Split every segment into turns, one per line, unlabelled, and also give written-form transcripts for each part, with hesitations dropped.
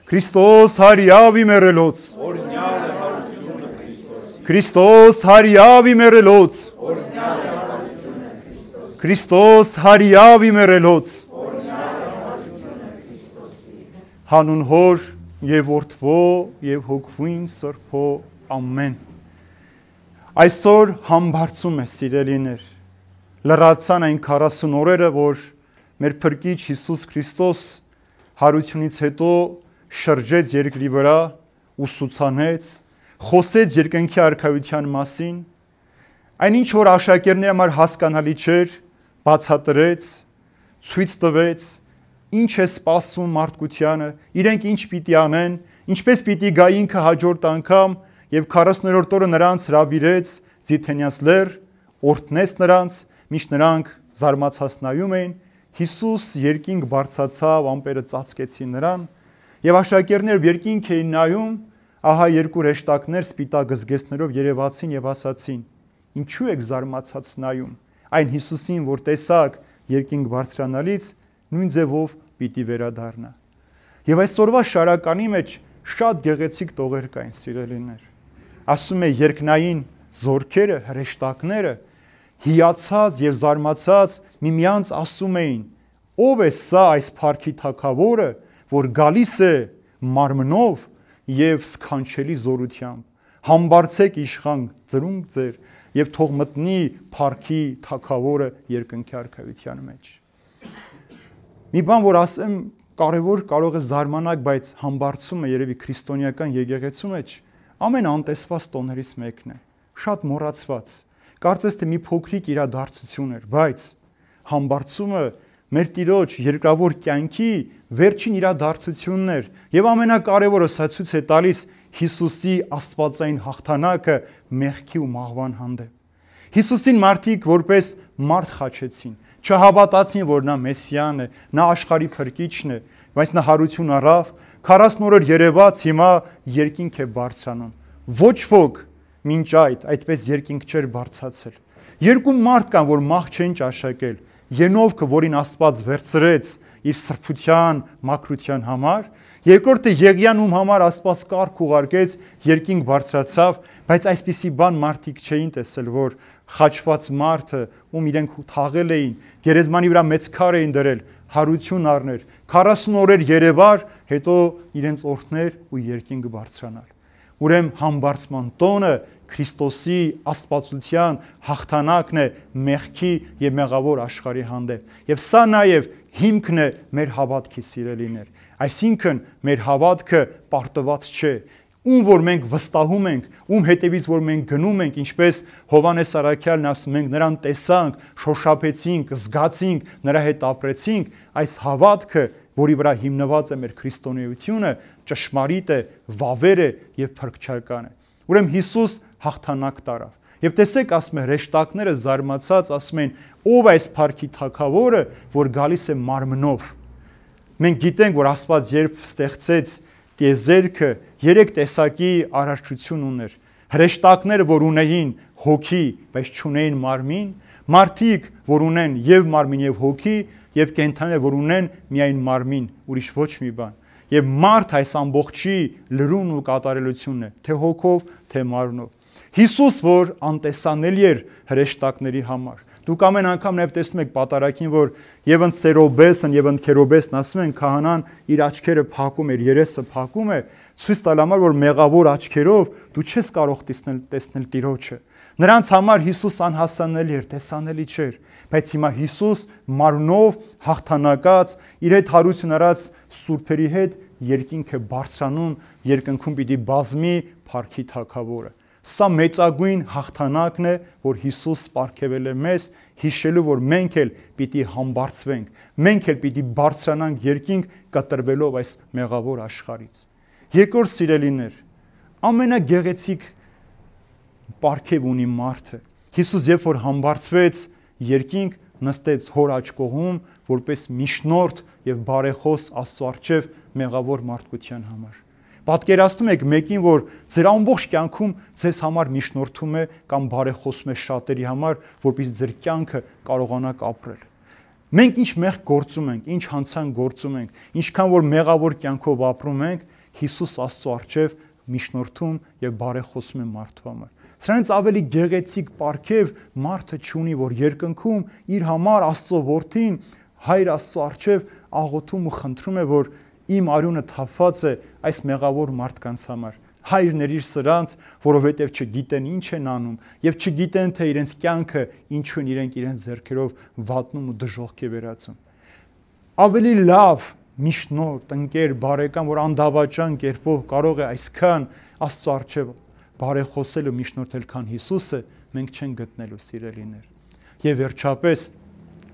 Քրիստոս հարյավի մերելոց Քրիստոս հարյավի մերելոց Քրիստոս հարյավի մերելոց Հանուն Հոր եւ Որդվո եւ Հոգվին Սրբո ամեն Այսօր համբարձում է սիրելիներ լրացան այն 40 օրերը որ մեր փրկիչ Հիսուս Քրիստոս հարությունից հետո շրջեց երկրի վրա, ուսուցանեց, խոսեց երկնքի արքայության մասին, այնինչ որ աշակերտների համար հասկանալի չէր, բացատրեց, ցույց տվեց, ինչ է սպասում մարդկությանը, իրենք ինչ պիտի անեն, ինչպես պիտի գա ինքը հաջորդ անգամ եւ 40-րդ օրը նրանց հրավիրեց Ձիթենյանց լեռ, օրհնեց նրանց, միշտ նրանք զարմացած նայում էին, Հիսուս երկինք բարձացավ, ամպերը ծածկեցին նրան Եվ աշակերտները երկինք էին նայում, ահա երկու հեշտակներ սպիտակ զգեստներով երևացին եւ ասացին. Ինչու եք զարմացած նայում, այն Հիսուսին, որ տեսակ երկինք բարձրանալից, նույն ձևով պիտի վերադառնա։ Եվ այսօրվա շարականի մեջ շատ գեղեցիկ տողեր կային, սիրելիներ։ Ասում է երկնային զորքերը, հրեշտակները հիացած եւ զարմացած միմյանց ասում էին. Ո՞վ է սա այս փառքի թագավորը, որ գալիս է մարմնով եւ սքանչելի զորությամբ համբարձեք իշխան ծրունք ձեր եւ թող մտնի փառքի թագավորը երկնքի արքայության մեջ մի բան որ ասեմ կարևոր կարող է զարմանալ բայց համբարձումը երևի քրիստոնեական եկեղեցու մեջ ամեն անտեսված տոներից մեկն է շատ մոռացված կարծես թե մի փոքրիկ իրադարձություն էր բայց համբարձումը մեր Տիրոջ երկրավոր կյանքի վերջին իրադարձությունն էր եւ ամենակարևորը սա ցույց է տալիս Հիսուսի աստվածային հաղթանակը մեղքի ու մահվան հանդեպ Հիսուսին մարդիկ որպես մարդ խաչեցին չհավատացին որ նա Մեսիան է նա աշխարհի փրկիչն է բայց նա հարություն առավ 40 օրեր երևաց հիմա երկինք է բարձրանում ոչ ոք մինչ այդպես երկինք չէր բարձրացել երկու մարդ կան որ մահ չեն ճաշակել Ենովքը, որին Աստված վերցրեց իր սրբության, մաքրության համար, երկրորդը Եղիան, ում համար Աստված կարգ ուղարկեց, երկինք բարձրացավ, բայց այսպիսի բան մարդիկ չէին տեսել, որ խաչված մարդը, ում իրենք թաղել էին, գերեզմանի վրա մեծ քար էին դրել, հարություն առներ, 40 օրեր երևար, հետո իրենց օրհներ ու երկինք բարձրանալ։ Ուրեմն համբարձման տոնը Քրիստոսի աստվածության հաղթանակն է մեղքի եւ մեղավոր աշխարհի հանդեպ։ Եվ սա նաեւ հիմքն է մեր հավատքի սիրելիներ։ Այսինքն մեր հավատքը պարտված չէ։ Ում որ մենք վստահում ենք, ում հետևից որ մենք գնում ենք, ինչպես Հովանես Արաքյալն ասում ենք, նրան տեսանք, շոշափեցինք, զգացինք, նրա հետ ապրեցինք, այս հավատքը, որի վրա հիմնված է մեր քրիստոնեությունը, ճշմարիտ է, վավեր է եւ փրկչական է։ Ուրեմն Հիսուս հաղթանակ տարավ։ Եվ տեսեք, ասում է հրեշտակները զարմացած ասում են, ով այս փառքի թագավորը, որ գալիս է մարմնով։ Մենք գիտենք, որ Աստված երբ ստեղծեց տիեզերքը, 3 տեսակի արարչություն ուներ։ Հրեշտակները, որ ունեին հոգի, բայց չունեին մարմին, մարդիկ, որ ունեն եւ մարմին եւ հոգի, եւ կենդանիներ, որ ունեն միայն մարմին, ուրիշ ոչ մի բան։ Եվ մարդ այս ամբողջի լրումն ու կատարելությունն է, թե հոգով, թե մարմնով։ Հիսուս, որ անտեսանելի էր հրեշտակների համար։ Դուք ամեն անգամ նաև տեսնում եք պատարագին, որ եւ ընդ Սերոբեսն եւ ընդ Քերոբեսն ասում են քահանան իր աչքերը փակում էր, երեսը փակում է, ցույց տալ համար, որ մեղավոր աչքերով դու չես կարող տեսնել Տիրոջը։ Նրանց համար Հիսուս անհասանելի էր, տեսանելի չէր, բայց հիմա Հիսուս մարմնով հաղթանակած իր հետ հարություն առած սուրբերի հետ երկինք է բարձրանում, երկնքում պիտի բազմի փառքի թագավորը։ Սա մեծագույն հաղթանակն է, որ Հիսուս պարգևել է մեզ, հիշելու, որ մենք էլ պիտի համբարձվենք, մենք էլ պիտի բարձրանանք երկինք կտրվելով այս մեղավոր աշխարհից։ Երկրորդ սիրելիներ, ամենագեղեցիկ պարգև ունի մարդը։ Հիսուս երբ որ համբարձվեց երկինք, նստեց հոր աջ կողմում, որպես միջնորդ եւ բարեխոս Աստծո առջև մեղավոր մարդկության համար։ Պատկերացնում եք մեկին, որ ձեր ամբողջ կյանքում ձեզ համար միջնորդում է կամ բարեխոսում է շատերի համար, որպեսզի ձեր կյանքը կարողանաք ապրել։ Մենք ինչ մեղք գործում ենք, ինչ հանցանք գործում ենք, ինչքան որ մեղավոր կյանքով ապրում ենք, Հիսուս Աստծո առջև միջնորդում եւ բարեխոսում է մարդու համար։ Սրանից ավելի գեղեցիկ պարգև մարդը չունի, որ երկնքում իր համար Աստծո որդին Հայր Աստծո առջև աղոթում ու խնդրում է, որ իմ արյունը թափված է այս մեղավոր մարդկանց համար։ Հայր ներիր սրանց, որովհետև չգիտեն ինչ են անում եւ չգիտեն թե իրենց կյանքը ինչու են իրենք իրենց ձեռքերով վատնում ու դժոխք է վերածում։ Ավելի լավ միջնորդ, ընկեր, բարեկամ, որ անդավաճան կերպով կարող է այսքան Աստծո առջև բարեխոսել ու միջնորդել, քան Հիսուսը, մենք չենք գտնելու, սիրելիներ։ Եվ վերջապես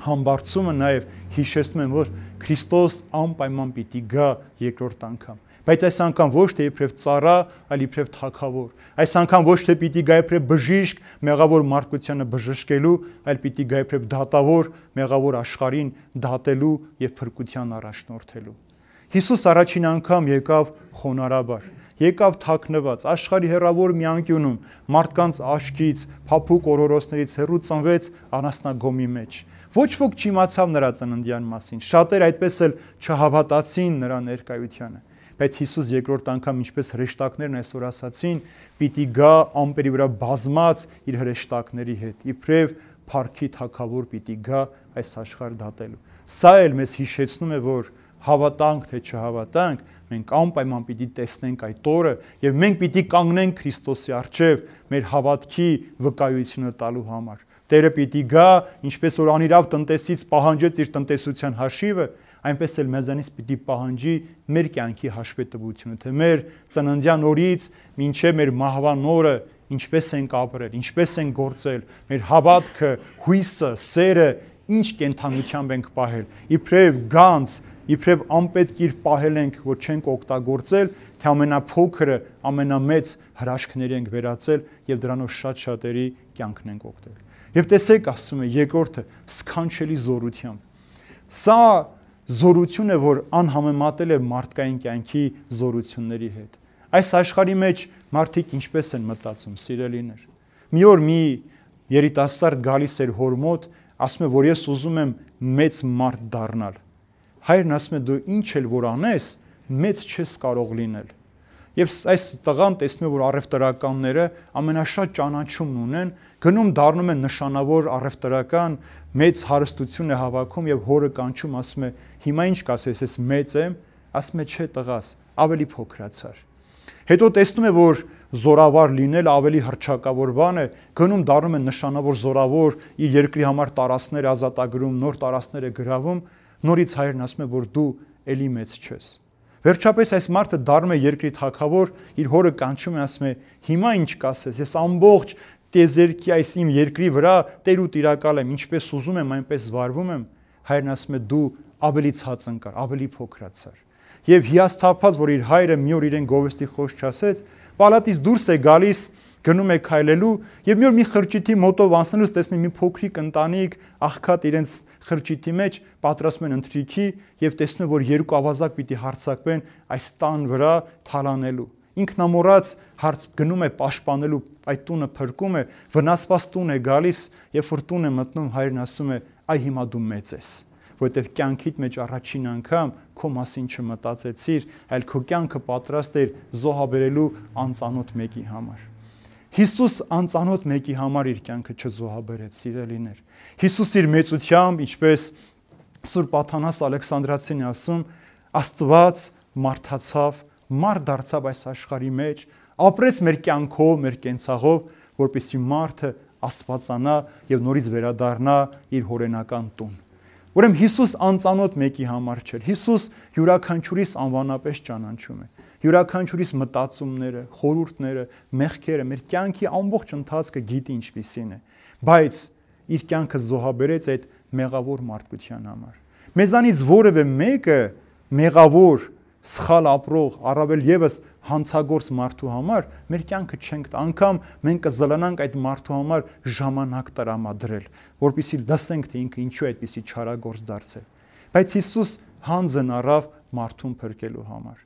համբարձումը նաև հիշեցնում եմ, որ Քրիստոս անպայման պիտի գա երկրորդ անգամ։ Բայց այս անգամ ոչ թե իբրև ծառա, այլ իբրև թագավոր։ Այս անգամ ոչ թե պիտի գա իբրև բժիշկ, մեղավոր մարդկությանը բժշկելու, այլ պիտի գա իբրև դատավոր, մեղավոր աշխարհին դատելու եւ փրկության առաջնորդելու։ Հիսուս առաջին անգամ եկավ խոնարհաբար, եկավ թաքնված, աշխարհի հեռավոր մի անկյունում, մարդկանց աչքից, փափուկ օրորոցներից հեռու ծնվեց անասնագոմի մեջ։ Ոչ ոք չիմացավ նրա ծննդյան մասին, շատեր այդպես էլ չհավատացին նրա ներկայությանը։ Բայց Հիսուս երկրորդ անգամ, ինչպես հրեշտակներն այսօր ասացին, պիտի գա ամպերի վրա բազմած իր հրեշտակների հետ, իբրև փառքի թագավոր պիտի գա այս աշխարհ դատելու։ Սա էլ մեզ հիշեցնում է, որ հավատանք թե չհավատանք, մենք անպայման պիտի տեսնենք այդ օրը եւ մենք պիտի կանգնենք Քրիստոսի առջև մեր հավատքի վկայությունը տալու համար։ Տերը պիտի գա, ինչպես որ անիրավ տնտեսից պահանջեց իր տնտեսության հաշիվը, այնպես էլ մեզանից պիտի պահանջի մեր կյանքի հաշվետվությունը, թե մեր ծննդյան օրից մինչև մեր մահվան օրը ինչպես ենք ապրել, ինչպես ենք գործել, մեր հավատքը, հույսը, սերը ինչ կենթանությամբ ենք պահել, իբրև գանձ, իբրև անպետք իր պահել ենք, որ չենք օգտագործել, թե ամենափոքրը, ամենամեծ հրաշքների ենք վերածել եւ դրանով շատ-շատերի կյանքն ենք օգտել։ Եվ տեսեք, ասում է երկրորդը, սքանչելի զորությամբ։ Սա զորություն է, որ անհամեմատել է մարդկային կյանքի զորությունների հետ։ Այս աշխարհի մեջ մարդիկ ինչպես են մտածում, սիրելիներ։ Մի օր մի երիտասարդ գալիս էր հոր մոտ, ասում է, որ ես ուզում եմ մեծ մարդ դառնալ։ Հայրն ասում է, դու ինչ էլ որ անես, մեծ չես կարող լինել։ Եվ այս տղան տեսնում է, որ առևտրականները ամենաշատ ճանաչումն ունեն, գնում դառնում են նշանավոր առևտրական, մեծ հարստություն է հավաքում եւ հորը կանչում, ասում է, հիմա ինչ կասես, ես մեծ եմ, ասում է, չէ տղաս, ավելի փոքրացար։ Հետո տեսնում է, որ զորավար լինել ավելի հռչակավոր բան է, գնում դառնում է նշանավոր զորավոր, իր երկրի համար տարածքներ ազատագրում, նոր տարածքներ է գրավում, նորից հայրն ասում է, որ դու էլի մեծ չես։ Վերջապես այս մարդը դառնում է երկրի թագավոր, իր հորը կանչում է, ասում է, հիմա ինչ կասես, ես ամբողջ տիեզերքի այս իմ երկրի վրա տեր ու տիրակալ եմ, ինչպես ուզում եմ, այնպես վարվում եմ։ Հայրն ասում է, դու ավելի ցածնկար, ավելի փոքրացար։ Եվ հիասթափած, որ իր հայրը մի օր իրեն գովեստի խոսք չասեց, պալատից դուրս է գալիս, գնում է քայլելու եւ մի օր մի խրճիթի մոտով անցնելուց տեսնում մի փոքրիկ ընտանիք աղքատ իրենց խրճիթի մեջ պատրաստում են ընթրիքի եւ տեսնում է, որ երկու ավազակ պիտի հարձակվեն այս տան վրա թալանելու։ Ինքնամոռաց գնում է պաշտպանելու այդ տունը, փրկում է, վնասված տուն է գալիս, երբ որ տուն է մտնում, հայրն ասում է, այ հիմա դու մեծ ես, որովհետև կյանքիդ մեջ առաջին անգամ քո մասին չմտածեցիր, այլ քո կյանքը պատրաստ էր զոհաբերելու անծանոթ մեկի համար։ Հիսուս անծանոթ մեկի համար իր կյանքը չզոհաբերեց, սիրելիներ։ Հիսուս իր մեծությամբ, ինչպես Սուրբ Աթանաս Ալեքսանդրացին է ասում, Աստված մարդացավ, մարդ դարձավ այս աշխարհի մեջ, ապրեց մեր կյանքով, մեր կենցաղով, որպեսզի մարդը աստվածանա եւ նորից վերադառնա իր հորենական տուն։ Ուրեմն Հիսուս անծանոթ մեկի համար չէր։ Հիսուս յուրաքանչյուրիս անվանապես ճանաչում է։ Յուրաքանչյուրիս մտածումները, խորհուրդները, մեղքերը, մեր կյանքի ամբողջ ընթացքը գիտի ինչպիսին է, բայց իր կյանքը զոհաբերեց այդ մեղավոր մարդկության համար։ Մեզանից որևէ մեկը մեղավոր, սխալ ապրող, առավել եւս հանցագործ մարդու համար մեր կյանքը չենք տա, անգամ մենք կզլանանք այդ մարդու համար ժամանակ տրամադրել, որպեսզի լսենք, թե ինքը ինչու է այդպիսի չարագործ դարձել։ Բայց Հիսուս հանձն առավ մարդուն փրկելու համար։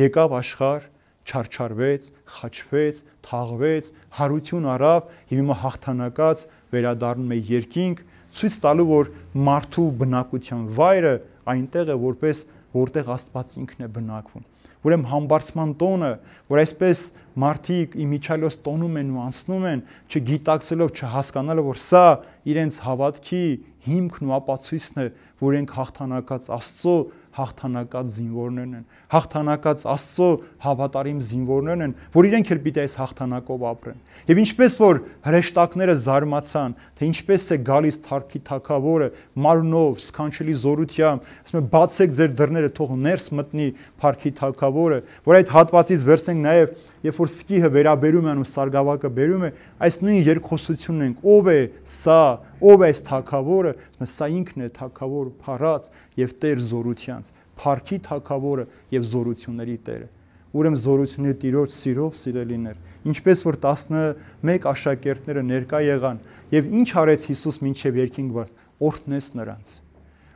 Եկավ աշխարհ, չարչարվեց, խաչվեց, թաղվեց, հարություն առավ եւ հիմա հաղթանակած վերադառնում է երկինք, ցույց տալու, որ մարդու բնակության վայրը այնտեղ է, որտեղ Աստված ինքն է բնակվում։ ուրեմն համբարձման տոնը, որ այսպես մարդիկ իմիջիալոս տոնում են ու անցնում են, չգիտակցելով, չհասկանալով, որ սա իրենց հավատքի հիմքն ու ապացույցն է, որ իրենք հաղթանակած Աստծո հաղթանակած զինվորներն են, հաղթանակած Աստծո հավատարիմ զինվորներն են, որ իրենք էլ պիտի այս հաղթանակով ապրեն։ Եվ ինչպես որ հրեշտակները զարմացան, թե ինչպես է գալիս Թարքի Թագավորը մարմնով, սքանչելի զորությամբ, ասում է բացեք ձեր դռները, թող ներս մտնի Փարքի Թագավորը, որ այդ հատվածից վերցնենք նաև երբ որ սկիհը վերաբերում են ու սարգավակը բերում է, այս նույն երկխոսությունն ենք, ով է սա, ով է այս Թագավորը, սա ինքն է Թագավոր փառած եւ Տեր զորությանց, Փարքի Թագավորը եւ զորությունների Տերը։ Ուրեմն զորությունների Տիրոջ սիրով սիրելիներ, ինչպես որ 11 աշակերտները ներկա եղան եւ ինչ արեց Հիսուս մինչեւ երկինք վար,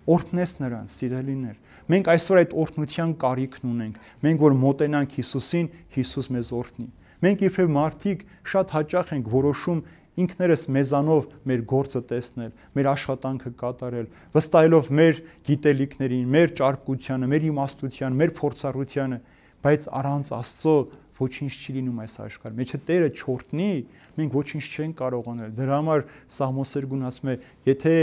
օրհնեց նրանց սիրելիներ։ Մենք այսօր այդ օրհնության կարիքն ունենք։ Մենք որ մոտենանք Հիսուսին, Հիսուս մեզ օրհնի։ Մենք իբրև մարդիկ շատ հաճախ ենք որոշում ինքներս մեզանով մեր գործը տեսնել, մեր աշխատանքը կատարել, վստահելով մեր գիտելիքներին, մեր ճարպկությանը, մեր իմաստությանը, մեր փորձառությանը, բայց առանց Աստծո ոչինչ չի լինում այս աշխարհում։ Եթե Տերը չօրհնի, մենք ոչինչ չենք կարող անել։ Դրա համար Սաղմոսերգուն ասում է, եթե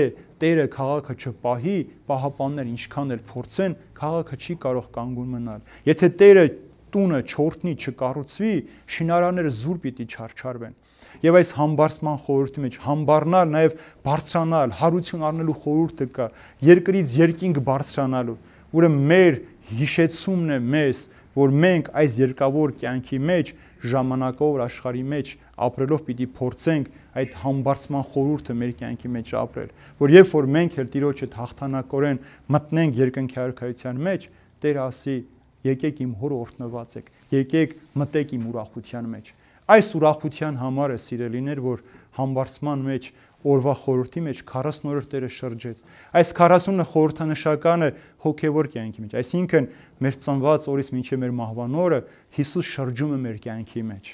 Տերը քաղաքը չպահի, պահապաններ ինչքան էլ փորձեն, քաղաքը չի կարող կանգուն մնալ։ Եթե Տերը տունը չօրհնի, չկառուցվի, շինարանները զուր պիտի չարչարվեն։ Եվ այս համբարձման խորհրդի մեջ համբառնալ, նաև բարձրանալ, հարություն առնելու խորհուրդը կա, երկրից երկինք բարձրանալու։ Ուրեմն մեր հիշեցումն է մեզ, որ մենք այս երկավոր կյանքի մեջ ժամանակավոր աշխարհի մեջ ապրելով պիտի փորձենք այդ համբարձման խորհուրդը մեր կյանքի մեջ ապրել, որ երբ որ մենք էլ Տիրոջ հետ հաղթանակորեն մտնենք երկնքի արքայության մեջ, Տերը ասի. եկեք իմ հոր օրհնված եք, եկեք մտեք իմ ուրախության մեջ։ Այս ուրախության համար է սիրելիներ, որ համբարձման մեջ օրվա խորհրդի մեջ 40 օրը Տերը շրջեց։ Այս 40-ը խորհրդանշական է հոգևոր կյանքի մեջ, այսինքն մեր ծնված օրից մինչև մեր մահվան օրը Հիսուս շրջում է մեր կյանքի մեջ,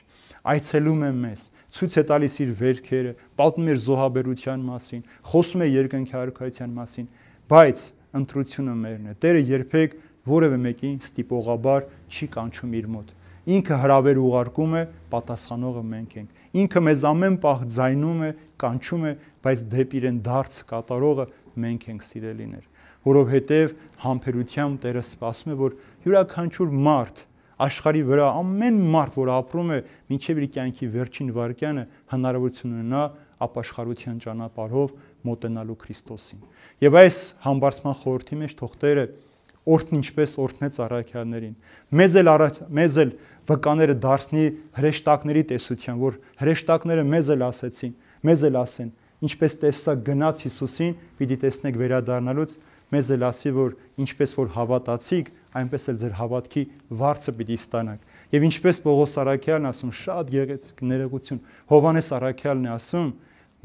այցելում է մեզ, ցույց է տալիս իր վերքերը, պատմում է զոհաբերության մասին, խոսում է երկնքի արքայության մասին, բայց ընտրությունը մերն է։ Տերը երբեք որևէ մեկին ստիպողաբար չի կանչում իր մոտ։ Ինքը հրավեր ուղարկում է, պատասխանողը մենք ենք։ Ինքը մեզ ամեն պահ ձայնում է, կանչում է, բայց դեպի իրեն դարձ կատարողը մենք ենք սիրելիներ։ Որովհետև համբերությամբ Տերը սպասում է, որ յուրաքանչյուր մարդ աշխարհի վրա ամեն մարդ, որ ապրում է մինչև իր կյանքի վերջին վայրկյանը, հնարավորություն ունենա ապաշխարության ճանապարհով մոտենալու Քրիստոսին։ Եվ այս համբարձման խորհրդի մեջ թող Տերը օրհն ինչպես օրհնեց առաքյալներին։ Մեզ էլ վկաները դարձնի հրեշտակների տեսության, որ հրեշտակները մեզ էլ ասեցին, մեզ էլ ասեն, ինչպես տեսա գնաց Հիսուսին, պիտի տեսնեք վերադառնալուց, մեզ էլ ասի, որ ինչպես որ հավատացիք, այնպես էլ ձեր հավատքի վարձը պիտի ստանաք։ Եվ ինչպես Պողոս առաքյալն ասում, շատ գեղեցիկ ներողություն, Հովհաննես առաքյալն է ասում,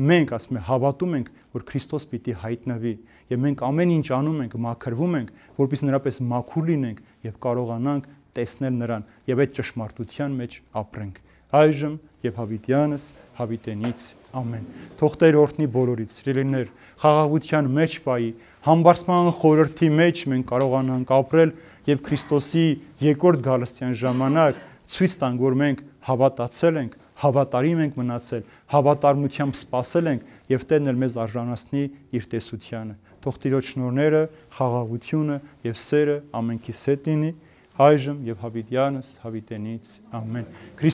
մենք ասում է հավատում ենք, որ Քրիստոս պիտի հայտնվի, եւ մենք ամեն ինչ անում ենք, մաքրվում ենք, որպեսզի նրապես մաքուր լինենք եւ կարողանանք տեսնել նրան եւ այդ ճշմարտության մեջ ապրենք։ Այժմ եւ հավիտյանս հավիտենից ամեն։ Թող Տեր օրհնի բոլորից, սիրելիներ, խաղաղության մեջ պայի, համբարձման խորհրդի մեջ մենք կարողանանք ապրել եւ Քրիստոսի երկրորդ գալստյան ժամանակ ցույց տանք, որ մենք հավատացել ենք, հավատարիմ ենք մնացել, հավատարմությամբ սпасել ենք եւ Տերն էլ մեզ արժանացնի իր տեսությանը։ Թող Տիրոջ շնորհները, խաղաղությունը եւ սերը ամենքիս հետ լինի, այժմ եւ հավիտյանս հավիտենից ամեն։